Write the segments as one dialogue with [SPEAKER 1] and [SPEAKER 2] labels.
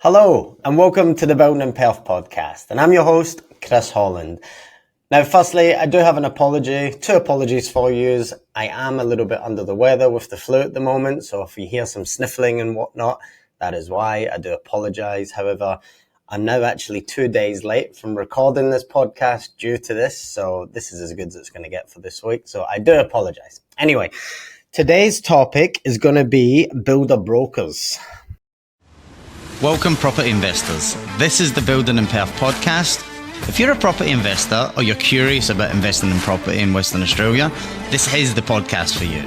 [SPEAKER 1] Hello and welcome to the 𝗏𝗏𝗶𝗏𝗏 podcast, and I'm your host, Chris Holland. Now, firstly, I do have an apology, two apologies for you. I am a little bit under the weather with the flu at the moment, so if you hear some sniffling and whatnot, that is why. I do apologize. However, I'm now actually 2 days late from recording this podcast due to this, so this is as good as it's going to get for this week, so I do apologize. Anyway, today's topic is going to be builder brokers.
[SPEAKER 2] Welcome property investors. This is the 𝗏𝗏𝗶𝗏𝗏 podcast. If you're a property investor or you're curious about investing in property in Western Australia, this is the podcast for you.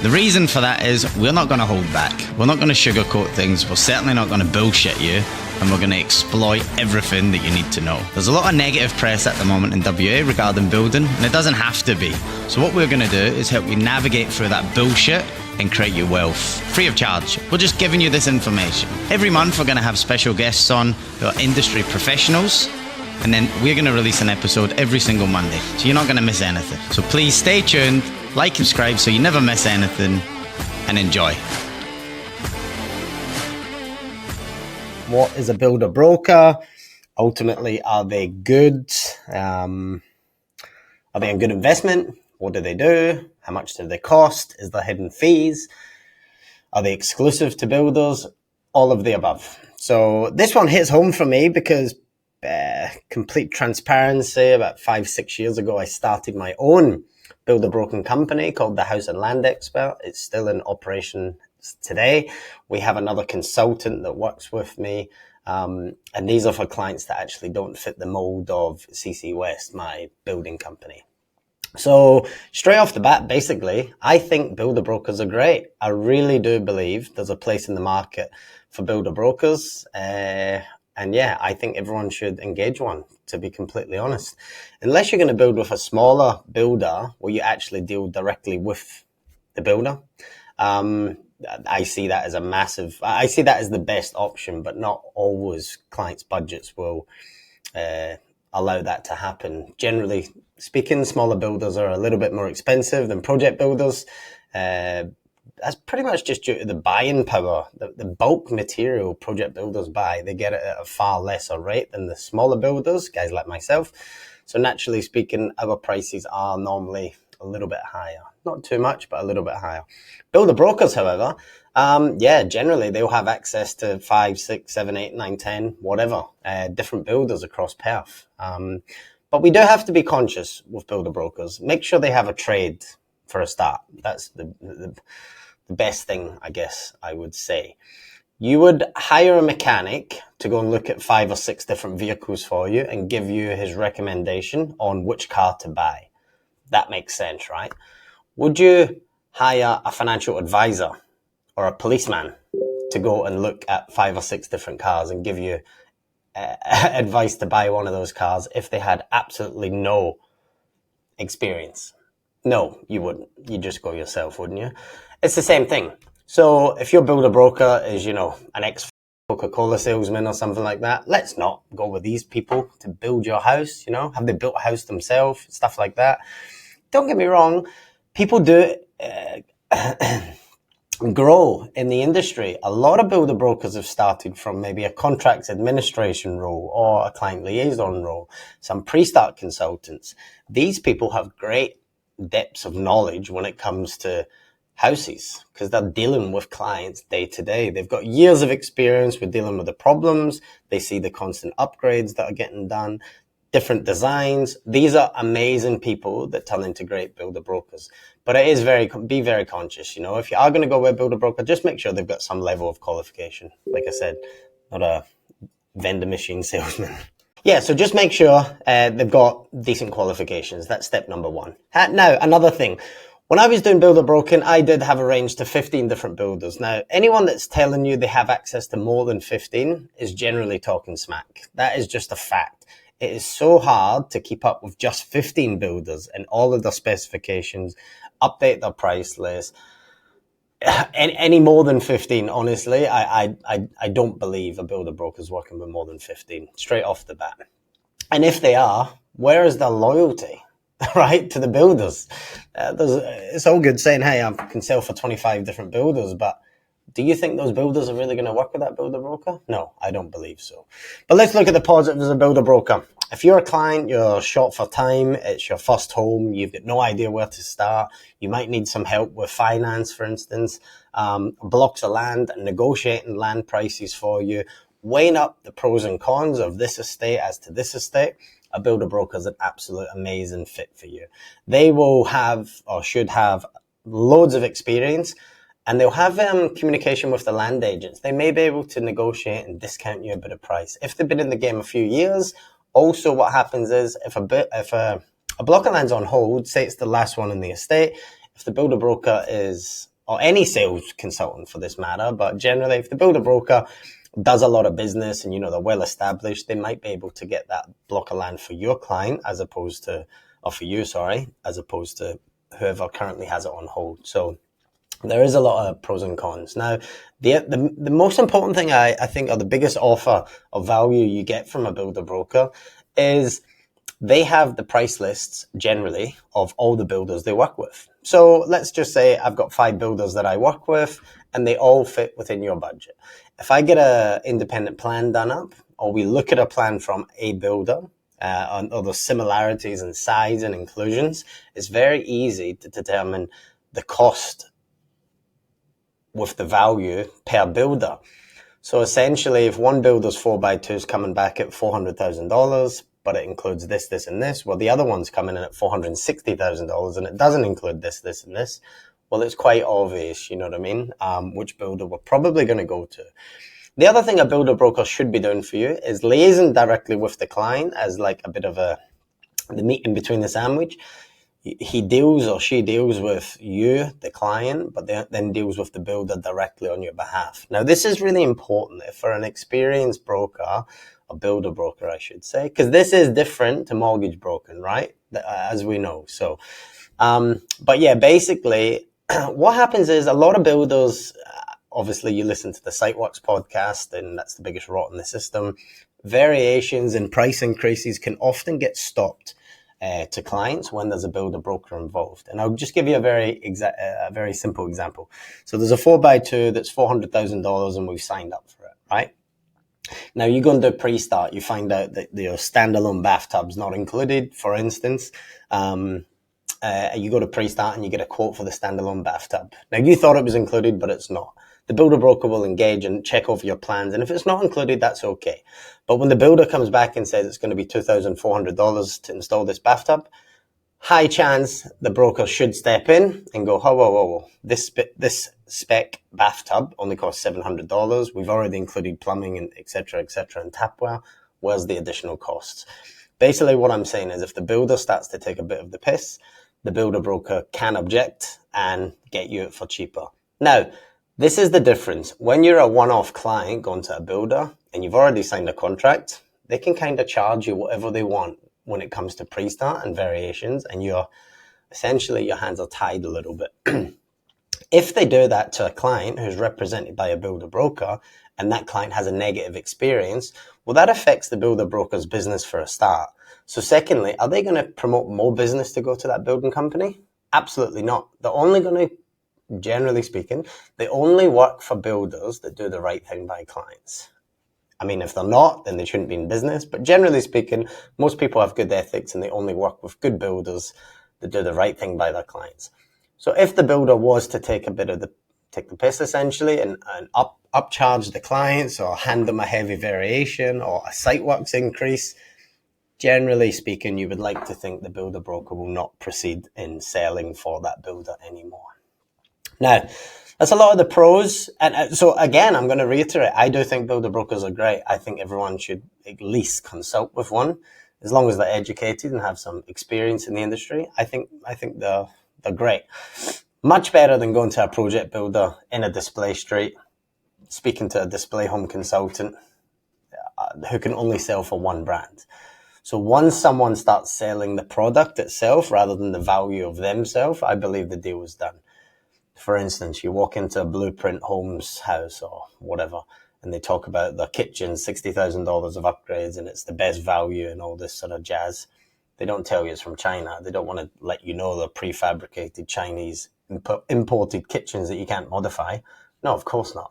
[SPEAKER 2] The reason for that is we're not going to hold back. We're not going to sugarcoat things. We're certainly not going to bullshit you, and we're going to exploit everything that you need to know. There's a lot of negative press at the moment in WA regarding building, and it doesn't have to be. So what we're going to do is help you navigate through that bullshit and create your wealth free of charge. We're just giving you this information. Every month we're going to have special guests on who are industry professionals, and then we're going to release an episode every single Monday, so you're not going to miss anything. So please stay tuned, like, subscribe so you never miss anything, and enjoy.
[SPEAKER 1] What is a builder broker? Ultimately, are they good? Are they a good investment? What do they do? How much do they cost? Is there hidden fees? Are they exclusive to builders? All of the above. So this one hits home for me because complete transparency, about 5-6 years ago, I started my own builder broking company called the House and Land Expert. It's still in operation today. We have another consultant that works with me. And these are for clients that actually don't fit the mold of 𝗬𝗎 West, my building company. So straight off the bat, basically, I think builder brokers are great. I really do believe there's a place in the market for builder brokers. And yeah, I think everyone should engage one, to be completely honest. Unless you're going to build with a smaller builder where you actually deal directly with the builder. I see that as I see that as the best option, but not always clients' budgets will allow that to happen. Generally speaking, smaller builders are a little bit more expensive than project builders. That's pretty much just due to the buying power. The bulk material project builders buy, they get it at a far lesser rate than the smaller builders, guys like myself. So naturally speaking, our prices are normally a little bit higher. Not too much, but a little bit higher. Builder brokers, however, generally they'll have access to 5, 6, 7, 8, 9, 10, whatever, different builders across Perth. But we do have to be conscious with builder brokers. Make sure they have a trade for a start. That's the best thing, I guess I would say. You would hire a mechanic to go and look at 5 or 6 different vehicles for you and give you his recommendation on which car to buy. That makes sense, right? Would you hire a financial advisor or a policeman to go and look at 5 or 6 different cars and give you advice to buy one of those cars if they had absolutely no experience? No, you wouldn't. You'd just go yourself, wouldn't you? It's the same thing. So if your builder broker is, an ex-Coca-Cola salesman or something like that, let's not go with these people to build your house. Have they built a house themselves? Stuff like that. Don't get me wrong. People do grow in the industry. A lot of builder brokers have started from maybe a contracts administration role or a client liaison role, some pre-start consultants. These people have great depths of knowledge when it comes to houses because they're dealing with clients day to day. They've got years of experience with dealing with the problems. They see the constant upgrades that are getting done, different designs. These are amazing people that turn into great builder brokers. But it is be very conscious. If you are going to go with a builder broker, just make sure they've got some level of qualification. Like I said, not a vendor machine salesman. Yeah, so just make sure they've got decent qualifications. That's step number 1. Now, another thing. When I was doing builder broking, I did have a range to 15 different builders. Now, anyone that's telling you they have access to more than 15 is generally talking smack. That is just a fact. It is so hard to keep up with just 15 builders and all of their specifications, update their price list. Any more than 15, honestly, I don't believe a builder broker is working with more than 15 straight off the bat. And if they are, where is their loyalty, right, to the builders? It's all good saying, hey, I can sell for 25 different builders, but Do you think those builders are really going to work with that builder broker? No, I don't believe so. But let's look at the positives of a builder broker. If you're a client, you're short for time, it's your first home, you've got no idea where to start, you might need some help with finance, for instance, blocks of land, negotiating land prices for you, weighing up the pros and cons of this estate as to this estate, a builder broker is an absolute amazing fit for you. They will have, or should have, loads of experience, and they'll have communication with the land agents. They may be able to negotiate and discount you a bit of price. If they've been in the game a few years, also what happens is if a block of land's on hold, say it's the last one in the estate, if the builder broker is, or any sales consultant for this matter, but generally if the builder broker does a lot of business and they're well established, they might be able to get that block of land for your client as opposed to whoever currently has it on hold. So there is a lot of pros and cons. Now, the most important thing I think, or the biggest offer of value you get from a builder broker, is they have the price lists generally of all the builders they work with. So let's just say I've got 5 builders that I work with and they all fit within your budget. If I get an independent plan done up, or we look at a plan from a builder, on all the similarities in size and inclusions, it's very easy to determine the cost with the value per builder. So essentially, if one builder's 4x2 is coming back at $400,000, but it includes this, this, and this, well, the other one's coming in at $460,000 and it doesn't include this, this, and this, well, it's quite obvious, you know what I mean, which builder we're probably going to go to. The other thing a builder broker should be doing for you is liaising directly with the client as like a bit of the meat in between the sandwich. He deals or she deals with you, the client, but then deals with the builder directly on your behalf. Now, this is really important for an experienced broker, a builder broker, I should say, because this is different to mortgage broking, right? As we know. So, but yeah, basically, what happens is a lot of builders, obviously you listen to the SiteWorks podcast, and that's the biggest rot in the system. Variations in price increases can often get stopped to clients when there's a builder broker involved. And I'll just give you a very simple example. So there's a 4x2 that's $400,000 and we've signed up for it, right? Now you go and do pre-start, you find out that your standalone bathtub's not included, for instance. You go to pre-start and you get a quote for the standalone bathtub. Now you thought it was included, but it's not. The builder broker will engage and check over your plans. And if it's not included, that's okay. But when the builder comes back and says it's going to be $2,400 to install this bathtub, high chance the broker should step in and go, whoa. This spec bathtub only costs $700. We've already included plumbing and et cetera, and tapware. Where's the additional costs? Basically what I'm saying is if the builder starts to take a bit of the piss, the builder broker can object and get you it for cheaper. Now, this is the difference. When you're a one-off client going to a builder and you've already signed a contract, they can kind of charge you whatever they want when it comes to pre-start and variations, and essentially your hands are tied a little bit. If they do that to a client who's represented by a builder broker and that client has a negative experience, well, that affects the builder broker's business for a start. So secondly, are they going to promote more business to go to that building company? Absolutely not. They're only going to, generally speaking, they only work for builders that do the right thing by clients. I mean, if they're not, then they shouldn't be in business. But generally speaking, most people have good ethics and they only work with good builders that do the right thing by their clients. So if the builder was to take the piss essentially and upcharge the clients or hand them a heavy variation or a SiteWorks increase, generally speaking, you would like to think the builder broker will not proceed in selling for that builder anymore. Now, that's a lot of the pros. And so again, I'm going to reiterate, I do think builder brokers are great. I think everyone should at least consult with one, as long as they're educated and have some experience in the industry. I think they're great. Much better than going to a project builder in a display street, speaking to a display home consultant who can only sell for one brand. So once someone starts selling the product itself rather than the value of themselves, I believe the deal is done. For instance, you walk into a Blueprint Homes house or whatever, and they talk about the kitchen, $60,000 of upgrades, and it's the best value and all this sort of jazz. They don't tell you it's from China. They don't want to let you know they're prefabricated Chinese imported kitchens that you can't modify. No, of course not.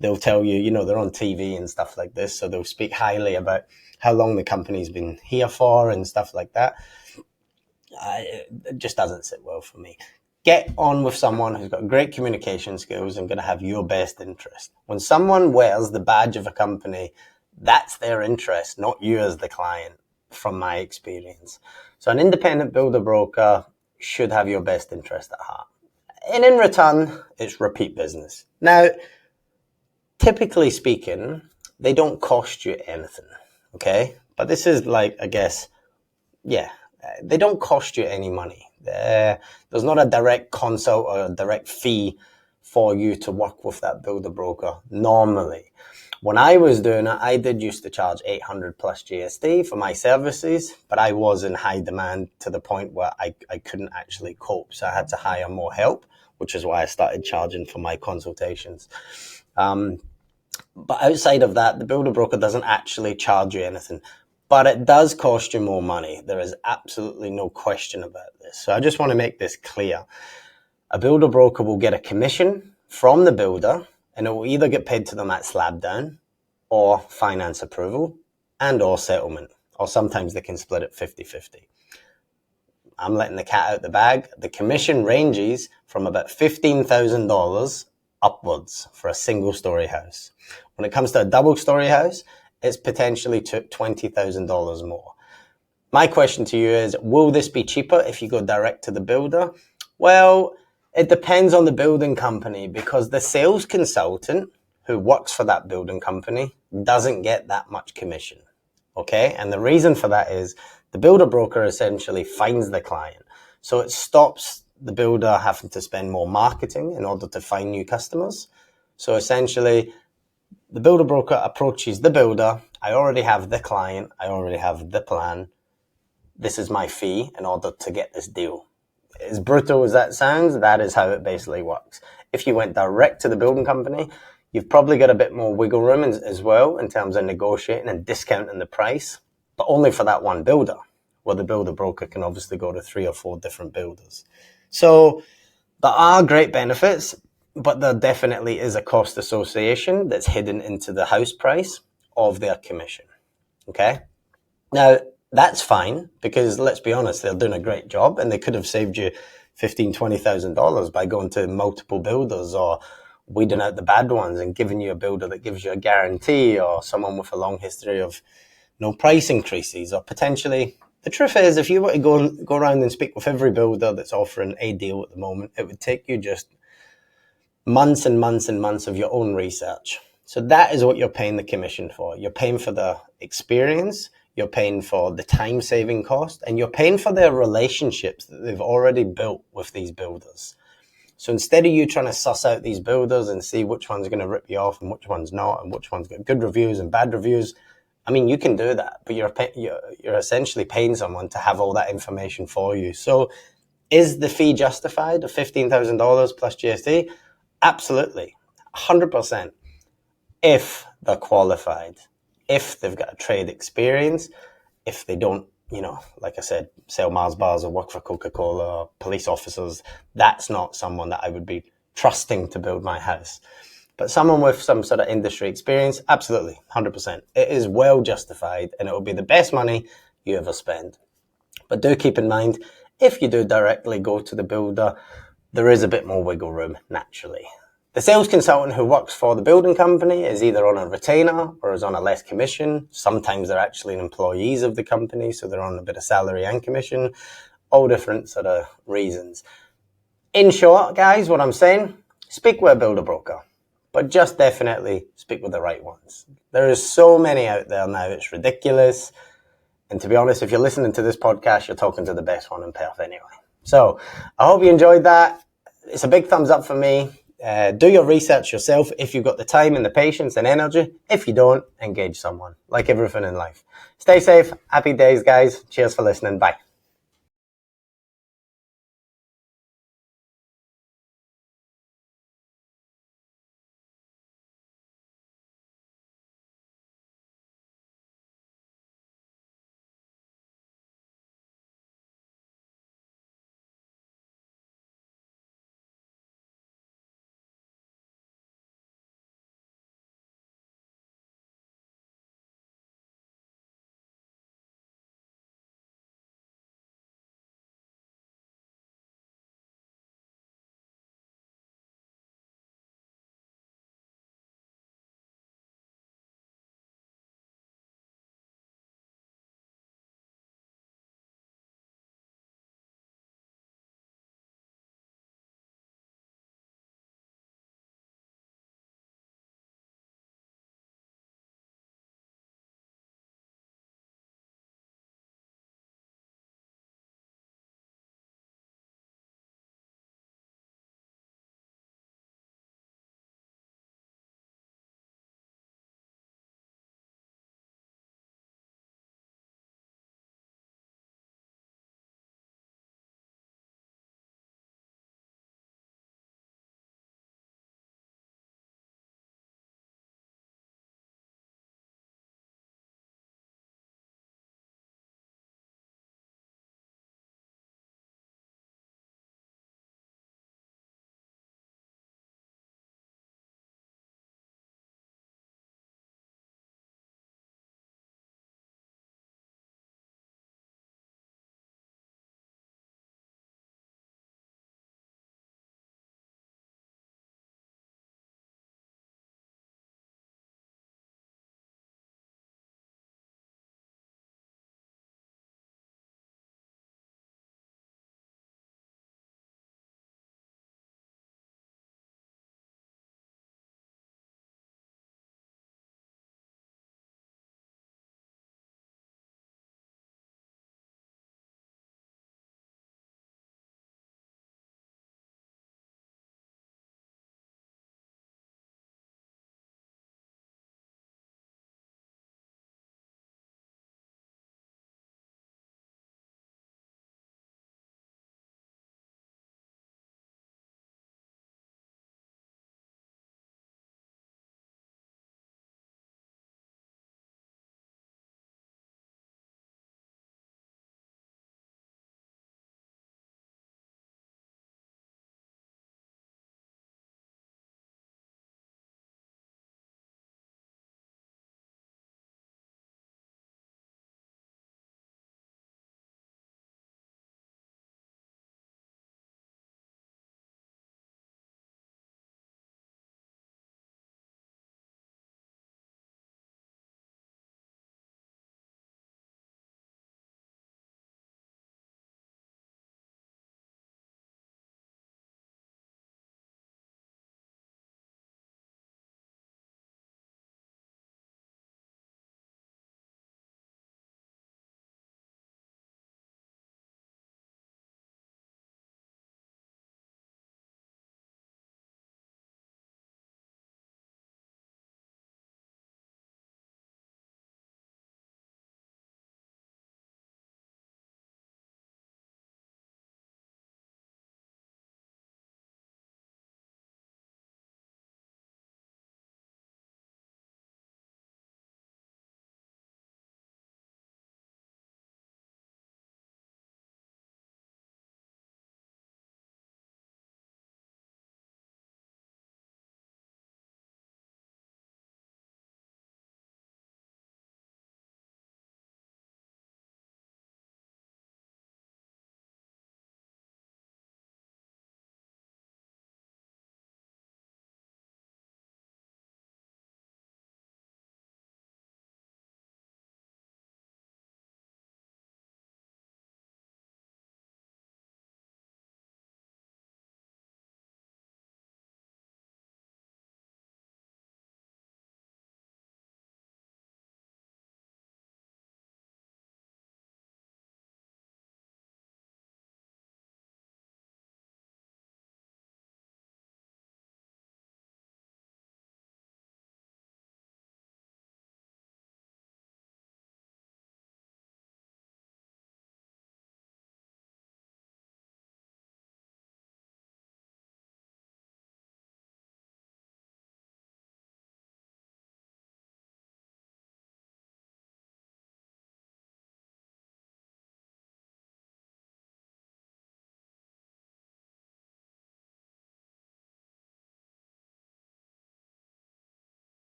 [SPEAKER 1] They'll tell you, they're on TV and stuff like this, so they'll speak highly about how long the company's been here for and stuff like that. It just doesn't sit well for me. Get on with someone who's got great communication skills and going to have your best interest. When someone wears the badge of a company, that's their interest, not you as the client, from my experience. So an independent builder broker should have your best interest at heart. And in return, it's repeat business. Now, typically speaking, they don't cost you anything, okay? But this is like, I guess, they don't cost you any money. There's not a direct consult or a direct fee for you to work with that builder broker normally. When I was doing it, I did used to charge 800 plus GST for my services, but I was in high demand to the point where I couldn't actually cope. So I had to hire more help, which is why I started charging for my consultations. But outside of that, the builder broker doesn't actually charge you anything. But it does cost you more money. There is absolutely no question about this. So I just want to make this clear. A builder broker will get a commission from the builder, and it will either get paid to them at slab down or finance approval and or settlement. Or sometimes they can split it 50-50. I'm letting the cat out the bag. The commission ranges from about $15,000 upwards for a single story house. When it comes to a double story house, it's potentially $20,000 more. My question to you is, will this be cheaper if you go direct to the builder? Well, it depends on the building company, because the sales consultant who works for that building company doesn't get that much commission. Okay? And the reason for that is the builder broker essentially finds the client. So it stops the builder having to spend more marketing in order to find new customers. So essentially, the builder broker approaches the builder. I already have the client. I already have the plan. This is my fee in order to get this deal. As brutal as that sounds, that is how it basically works. If you went direct to the building company, you've probably got a bit more wiggle room as well in terms of negotiating and discounting the price, but only for that one builder, where the builder broker can obviously go to 3 or 4 different builders. So there are great benefits, but there definitely is a cost association that's hidden into the house price of their commission. Okay? Now, that's fine, because let's be honest, they're doing a great job and they could have saved you $15,000, $20,000 by going to multiple builders or weeding out the bad ones and giving you a builder that gives you a guarantee, or someone with a long history of no price increases, or potentially, the truth is, if you were to go around and speak with every builder that's offering a deal at the moment, it would take you just months and months and months of your own research. So that is what you're paying the commission for. You're paying for the experience, you're paying for the time saving cost, and you're paying for their relationships that they've already built with these builders. So instead of you trying to suss out these builders and see which one's going to rip you off and which one's not, and which one's got good reviews and bad reviews, I mean, you can do that, but you're essentially paying someone to have all that information for you. So is the fee justified of $15,000 plus GST? Absolutely, 100%. If they're qualified, if they've got a trade experience, if they don't, like I said, sell Mars bars or work for Coca-Cola or police officers, that's not someone that I would be trusting to build my house. But someone with some sort of industry experience, absolutely, 100%. It is well justified, and it will be the best money you ever spend. But do keep in mind, if you do directly go to the builder, there is a bit more wiggle room, naturally. The sales consultant who works for the building company is either on a retainer or is on a less commission. Sometimes they're actually employees of the company, so they're on a bit of salary and commission. All different sort of reasons. In short, guys, what I'm saying, speak with a builder broker, but just definitely speak with the right ones. There is so many out there now, it's ridiculous. And to be honest, if you're listening to this podcast, you're talking to the best one in Perth anyway. So I hope you enjoyed that. It's a big thumbs up for me. Do your research yourself if you've got the time and the patience and energy. If you don't, engage someone, like everything in life. Stay safe. Happy days, guys. Cheers for listening. Bye.